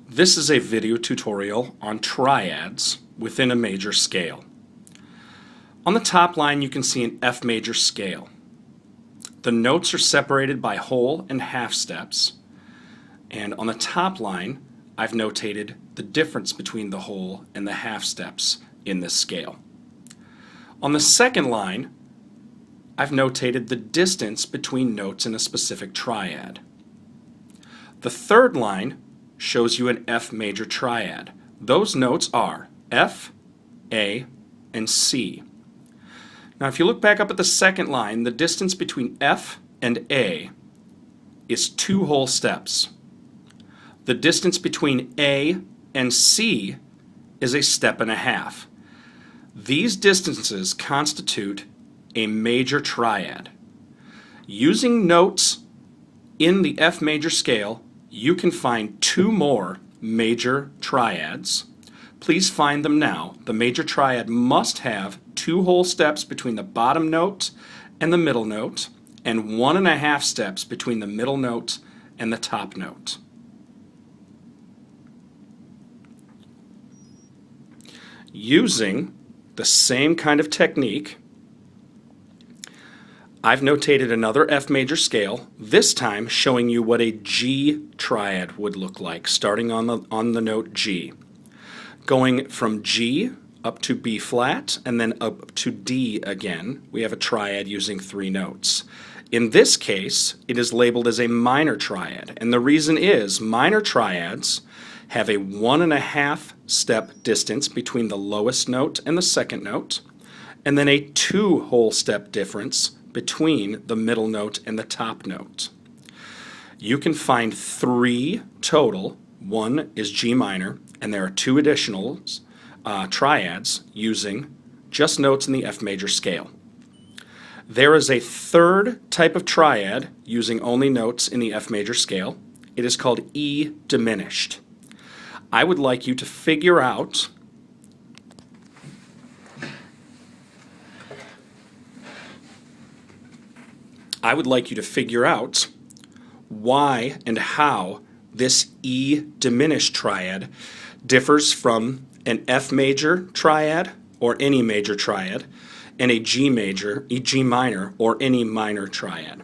This is a video tutorial on triads within a major scale. On the top line you can see an F major scale. The notes are separated by whole and half steps, and on the top line I've notated the difference between the whole and the half steps in this scale. On the second line I've notated the distance between notes in a specific triad. The third line shows you an F major triad. Those notes are F, A, and C. Now if you look back up at the second line, the distance between F and A is 2 whole steps. The distance between A and C is a step and a half. These distances constitute a major triad. Using notes in the F major scale, you can find 2 more major triads. Please find them now. The major triad must have 2 whole steps between the bottom note and the middle note, and 1.5 steps between the middle note and the top note. Using the same kind of technique, I've notated another F major scale, this time showing you what a G triad would look like, starting on the note G. Going from G up to B flat and then up to D again, we have a triad using 3 notes. In this case, it is labeled as a minor triad, and the reason is minor triads have a 1.5 step distance between the lowest note and the second note, and then a 2 whole step difference between the middle note and the top note. You can find 3 total. 1 is G minor, and there are 2 additional triads using just notes in the F major scale. There is a third type of triad using only notes in the F major scale. It is called E diminished. I would like you to figure out why and how this E diminished triad differs from an F major triad or any major triad and a G major, a G minor, or any minor triad.